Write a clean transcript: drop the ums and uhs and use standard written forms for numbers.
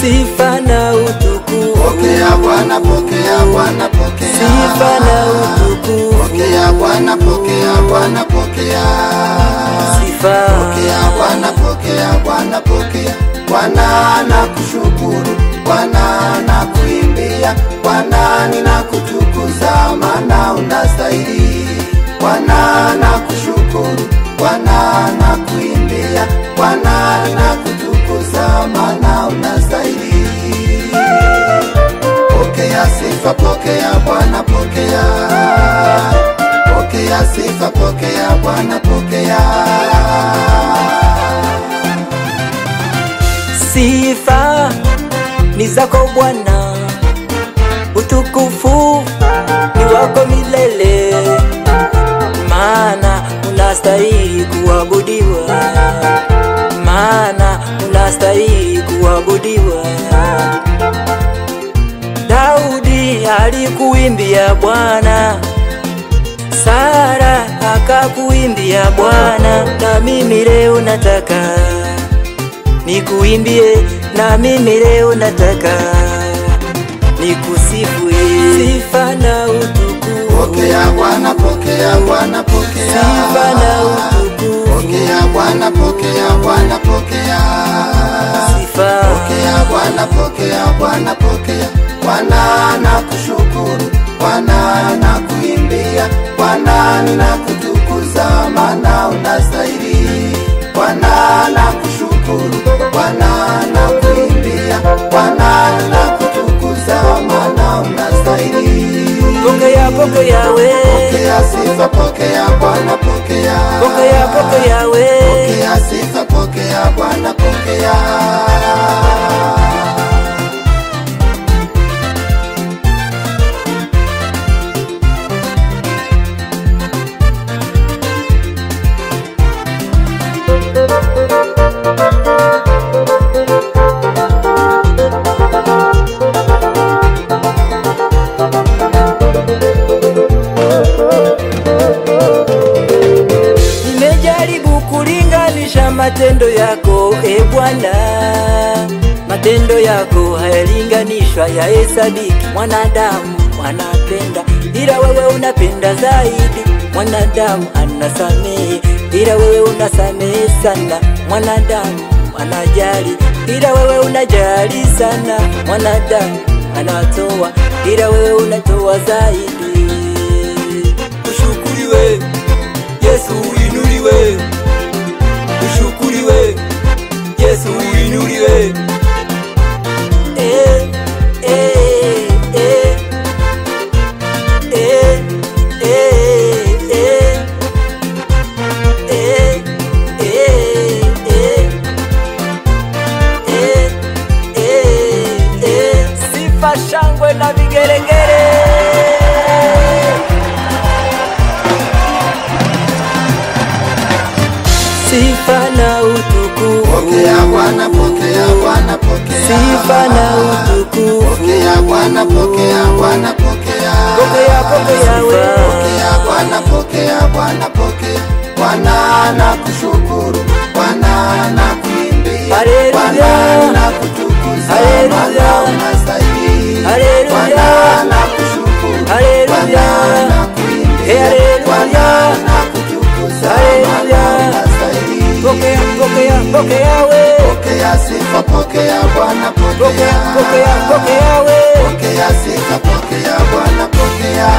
sifa na utukufu. Pokea Bwana, pokea Bwana, pokea sifa na utukufu. Pokea Bwana, pokea Bwana, pokea sifa. Pokea Bwana, pokea Bwana, pokea. Bwana nakushukuru, Bwana nakuimbia, Bwana ninakutukuza maana unastahili. Bwana nakushukuru, Bwana nakuimbia, Bwana ninakutukuza maana unastahili. Pokea sifa, pokea Bwana, pokea. Pokea sifa, pokea Bwana, pokea. Sifa ni zako Bwana, utukufu ni wako milele, maana unastahili kuabudiwa, maana unastahili kuabudiwa. Daudi alikuimbia Bwana, Sara akakuimbia Bwana, na mimi leo nataka nikuimbie, na mimi leo nataka nikusifu. Sifa na utukufu. Pokea Bwana, pokea Bwana, pokea. Sifa na utukufu. Pokea Bwana, pokea Bwana, pokea. Sifa. Pokea Bwana, pokea Bwana, pokea. Bwana nakushukuru, Bwana nakuimbia, Bwana ninakutukuza maana unastahili. Bwana nakushukuru, Bwana nakuimbia, Bwana ninakutukuza maana unastahili. Pokea, pokea we. Pokea sifa, pokea Bwana, pokea. Pokea, pokea we. Pokea sifa, pokea Bwana, pokea. Matendo yako e Bwana, matendo yako hayalinganishwa, yahesabiki. Mwanadamu anapenda ila wewe unapenda zaidi, mwanadamu anasamehe ila wewe unasamehe sana, mwanadamu anajali ila wewe unajali sana, mwanadamu anatoa ila wewe unatoa zaidi. Ushukuriwe Yesu, uinuliwe. Ushukuriwe Yesu, uinuliwe. Sifa, shangwe na vigelegele. Sifa na utukufu. Pokea Bwana, pokea Bwana, pokea. Sifa na utukufu. Pokea Bwana, pokea Bwana, pokea. Pokea, pokea we. Pokea Bwana, pokea Bwana, pokea. Bwana nakushukuru, Bwana nakuimbia, Bwana nakutukuza maana unastahili. Bwana nakushukuru, Bwana nakuimbia, Bwana nakutukuza maana unastahili. Pokea, pokea, pokea we. Pokea sifa, pokea Bwana, pokea. Pokea, pokea, pokea we. Pokea sifa, pokea Bwana, pokea.